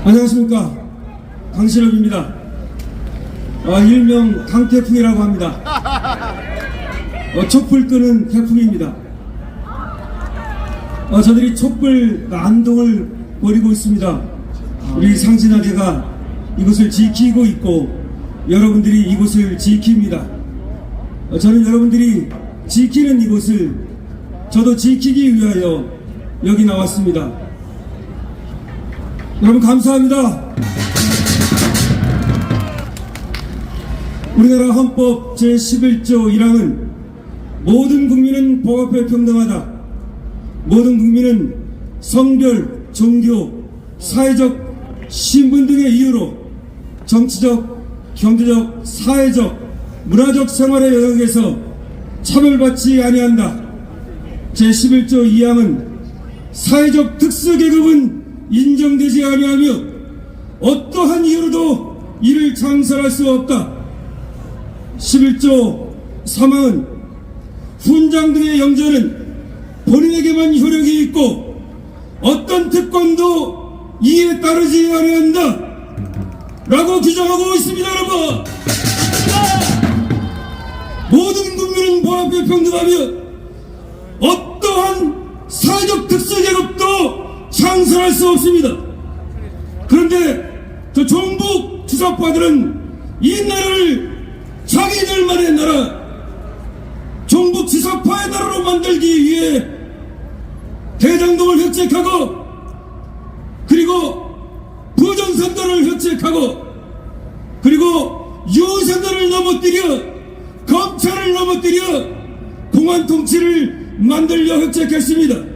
안녕하십니까, 강신업입니다. 일명 강태풍이라고 합니다. 촛불 끄는 태풍입니다. 저들이 촛불 난동을 벌이고 있습니다. 우리 상진아재가 이곳을 지키고 있고 여러분들이 이곳을 지킵니다. 저는 여러분들이 지키는 이곳을 저도 지키기 위하여 여기 나왔습니다. 여러분 감사합니다. 우리나라 헌법 제11조 1항은 모든 국민은 법 앞에 평등하다. 모든 국민은 성별, 종교, 사회적 신분 등의 이유로 정치적, 경제적, 사회적, 문화적 생활의 영역에서 차별받지 아니한다. 제11조 2항은 사회적 특수계급은 인정되지 아니하며 어떠한 이유로도 이를 창설할 수 없다. 11조 3항은 훈장 등의 영전은 본인에게만 효력이 있고 어떤 특권도 이에 따르지 아니한다 라고 규정하고 있습니다. 여러분, 모든 국민은 법 앞에 평등하며 어떠한 사회적 특수계급도 창설할 수 없습니다. 그런데 저 종북 지사파들은 이 나라를 자기들만의 나라, 종북 지사파의 나라로 만들기 위해 대장동을 획책하고 그리고 부정선거를 획책하고 그리고 유선거를 넘어뜨려 검찰을 넘어뜨려 공안 통치를 만들려 획책했습니다.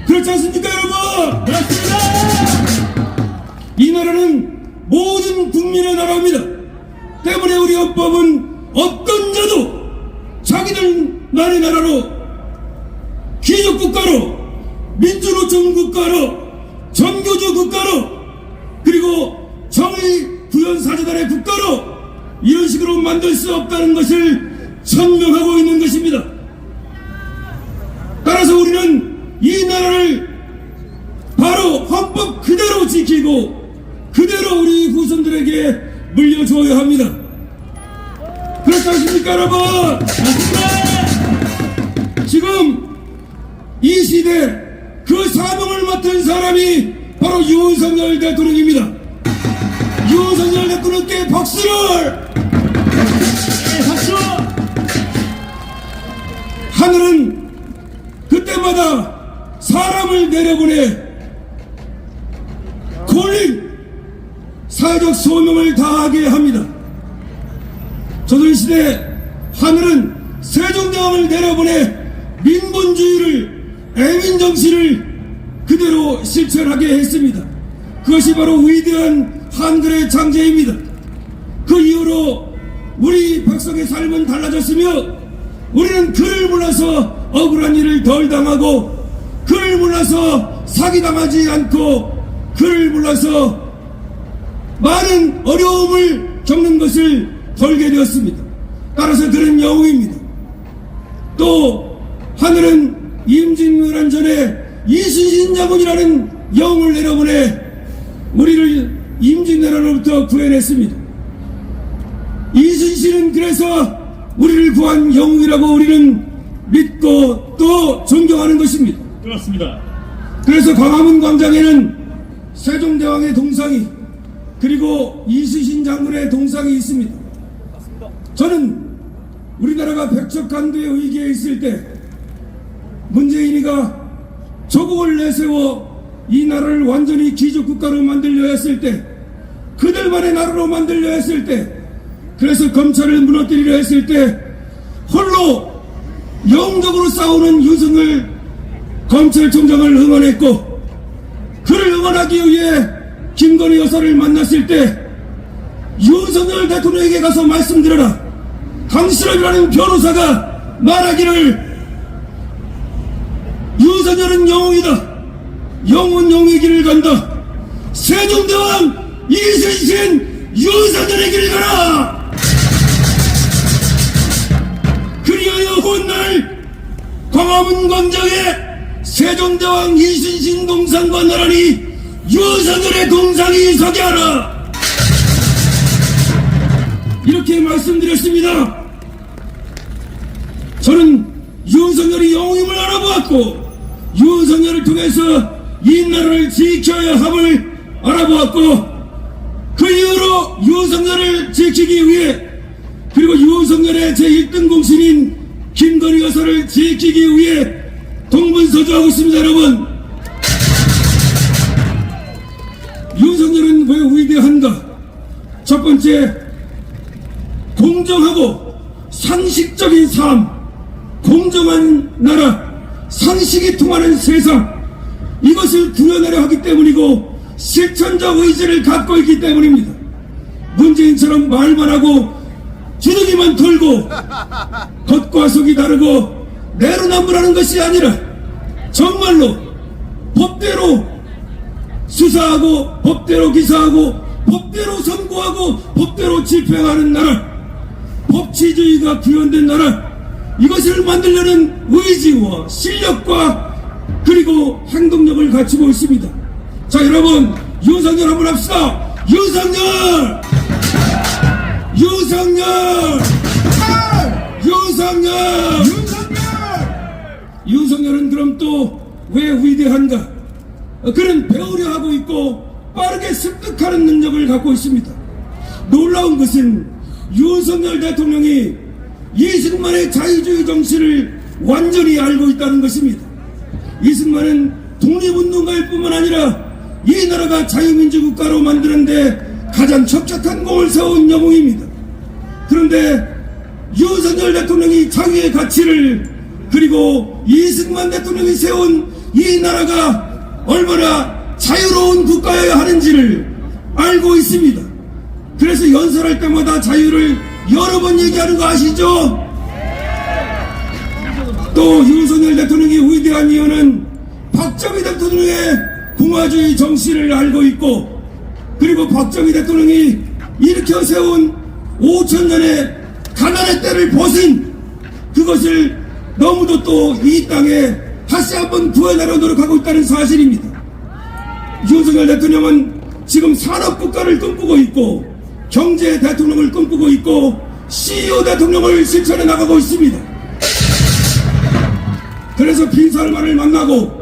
그렇지 않습니까, 여러분? 그렇습니다. 이 나라는 모든 국민의 나라입니다. 때문에 우리 헌법은 어떤 자도 자기들만의 나라로, 기족국가로, 민주노총 국가로, 전교조 국가로, 그리고 정의 구현사재단의 국가로 이런 식으로 만들 수 없다는 것을 천명하고 있는 것입니다. 따라서 우리는 이 나라를 바로 헌법 그대로 지키고 그대로 우리 후손들에게 물려줘야 합니다. 그렇지 않습니까, 여러분? 지금 이 시대 그 사명을 맡은 사람이 바로 윤석열 대통령입니다. 윤석열 대통령께 박수를! 박수! 하늘은 그때마다 사람을 내려보내 콜링 사회적 소명을 다하게 합니다. 조선시대 하늘은 세종대왕을 내려보내 민본주의를, 애민정신을 그대로 실천하게 했습니다. 그것이 바로 위대한 한글의 창제입니다. 그 이후로 우리 백성의 삶은 달라졌으며 우리는 글을 몰라서 억울한 일을 덜 당하고 글을 몰라서 사기당하지 않고 글을 몰라서 많은 어려움을 겪는 것을 덜게 되었습니다. 따라서 글은 영웅입니다. 또 하늘은 임진왜란 전에 이순신 장군이라는 영웅을 내려보내 우리를 임진왜란으로부터 구해냈습니다. 이순신은 그래서 우리를 구한 영웅이라고 우리는 믿고 또 존경하는 것입니다. 그렇습니다. 그래서 광화문 광장에는 세종대왕의 동상이 그리고 이순신 장군의 동상이 있습니다. 저는 우리나라가 백척간두의 위기에 있을 때 문재인이가 조국을 내세워 이 나라를 완전히 기족국가로 만들려 했을 때, 그들만의 나라로 만들려 했을 때, 그래서 검찰을 무너뜨리려 했을 때 홀로 영웅적으로 싸우는 윤석열 검찰총장을 응원했고, 그를 응원하기 위해 김건희 여사를 만났을 때 윤석열 대통령에게 가서 말씀드려라. 강신업이라는 변호사가 말하기를 윤석열은 영웅이다. 영웅은 영웅의 길을 간다. 세종대왕 이순신 윤석열의 길을 가라. 그리하여 훗날 광화문 광장에 세종대왕 이순신 동상과 나란히 윤석열의 동상이 서게 하라. 이렇게 말씀드렸습니다. 저는 윤석열이 영웅임을 알아보았고 윤석열을 통해서 이 나라를 지켜야 함을 알아보았고 그 이후로 윤석열을 지키기 위해 그리고 윤석열의 제1등 공신인 김건희 여사를 지키기 위해 동분서주하고 있습니다. 여러분, 윤석열은 왜 위대한가? 첫 번째, 공정하고 상식적인 삶, 공정한 나라, 상식이 통하는 세상, 이것을 구현하려 하기 때문이고 실천적 의지를 갖고 있기 때문입니다. 문재인처럼 말만 하고 주둥이만 털고 겉과 속이 다르고 내로남불하는 것이 아니라 정말로 법대로 수사하고 법대로 기사하고 법대로 선고하고 법대로 집행하는 나라, 법치주의가 구현된 나라, 이것을 만들려는 의지와 실력과 그리고 행동력을 갖추고 있습니다. 자, 여러분, 윤석열 한번 합시다. 윤석열! 윤석열! 윤석열! 윤석열은 그럼 또 왜 위대한가? 그는 배우려 하고 있고 빠르게 습득하는 능력을 갖고 있습니다. 놀라운 것은 윤석열 대통령이 이승만의 자유주의 정신을 완전히 알고 있다는 것입니다. 이승만은 독립운동가일 뿐만 아니라 이 나라가 자유민주국가로 만드는데 가장 척척한 공을 세운 영웅입니다. 그런데 윤석열 대통령이 자유의 가치를 그리고 이승만 대통령이 세운 이 나라가 얼마나 자유로운 국가여야 하는지를 알고 있습니다. 그래서 연설할 때마다 자유를 여러 번 얘기하는 거 아시죠? 또 윤석열 대통령이 위대한 이유는 박정희 대통령의 공화주의 정신을 알고 있고 그리고 박정희 대통령이 일으켜 세운 5천년의 가난의 때를 벗은 그것을 너무도 또 이 땅에 다시 한번 구해내려 노력하고 있다는 사실입니다. 윤석열 대통령은 지금 산업국가를 꿈꾸고 있고 경제 대통령을 꿈꾸고 있고 CEO 대통령을 실천해 나가고 있습니다. 그래서 빈살만을 만나고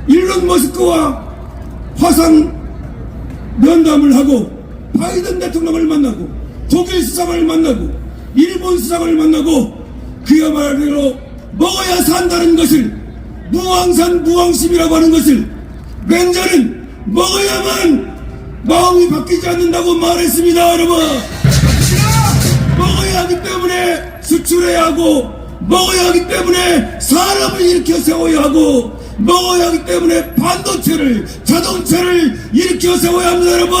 일론 머스크와 화상 면담을 하고 바이든 대통령을 만나고 독일 수상을 만나고 일본 수상을 만나고 그야말로 먹어야 산다는 것을 무항산 무항심이라고 하는 것을 맹자는 먹어야만 마음이 바뀌지 않는다고 말했습니다. 여러분, 먹어야 하기 때문에 수출해야 하고 먹어야 하기 때문에 산업을 일으켜 세워야 하고 먹어야 하기 때문에 반도체를 자동차를 일으켜 세워야 합니다. 여러분,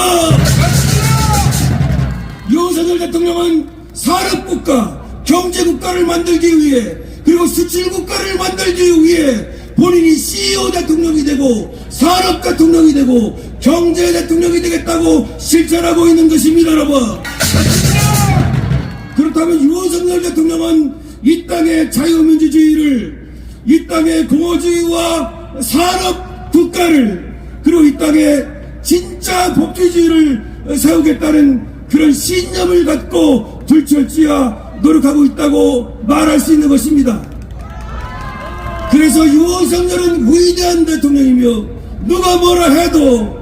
윤석열 대통령은 산업국가 경제국가를 만들기 위해 그리고 수출국가를 만들기 위해 본인이 CEO 대통령이 되고 산업 대통령이 되고 경제 대통령이 되겠다고 실천하고 있는 것입니다. 여러분, 그렇다면 윤석열 대통령은 이 땅의 자유민주주의를 이 땅의 공화주의와 산업국가를 그리고 이 땅에 진짜 법치주의를 세우겠다는 그런 신념을 갖고 불철주야 노력하고 있다고 말할 수 있는 것입니다. 그래서 윤석열은 위대한 대통령이며 누가 뭐라 해도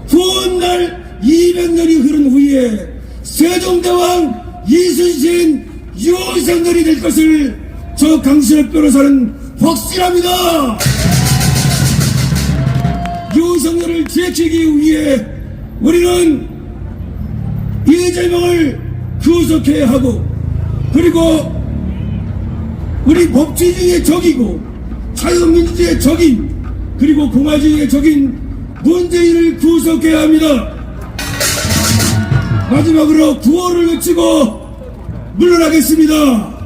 구원날 200년이 흐른 후에 세종대왕 이순신 윤석열이 될 것을 저 강신업 변호사는 확실합니다. 윤석열을 지키기 위해 우리는 이재명을 구속해야 하고 그리고 우리 법치주의의 적이고 자유민주주의의 적인 그리고 공화주의의 적인 문재인을 구속해야 합니다. 마지막으로 구호를 외치고 물러나겠습니다.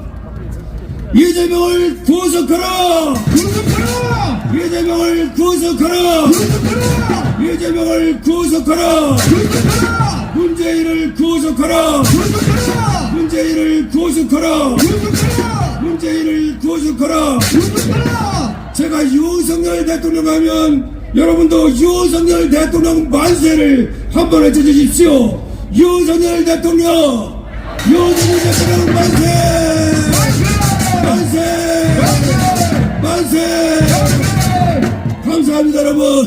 이재명을 구속하라! 구속하라! 이재명을 구속하라! 구속하라! 이재명을 구속하라! 구속하라! 문재인을 구속하라! 구속하라! 문재인을 구속하라! 구속하라! 문재인을 구속하라! 구속하라! 제가 윤석열 대통령 하면 여러분도 윤석열 대통령 만세를 한번 외쳐주십시오. 윤석열 대통령 만세! 만세! 만세! 감사합니다, 여러분.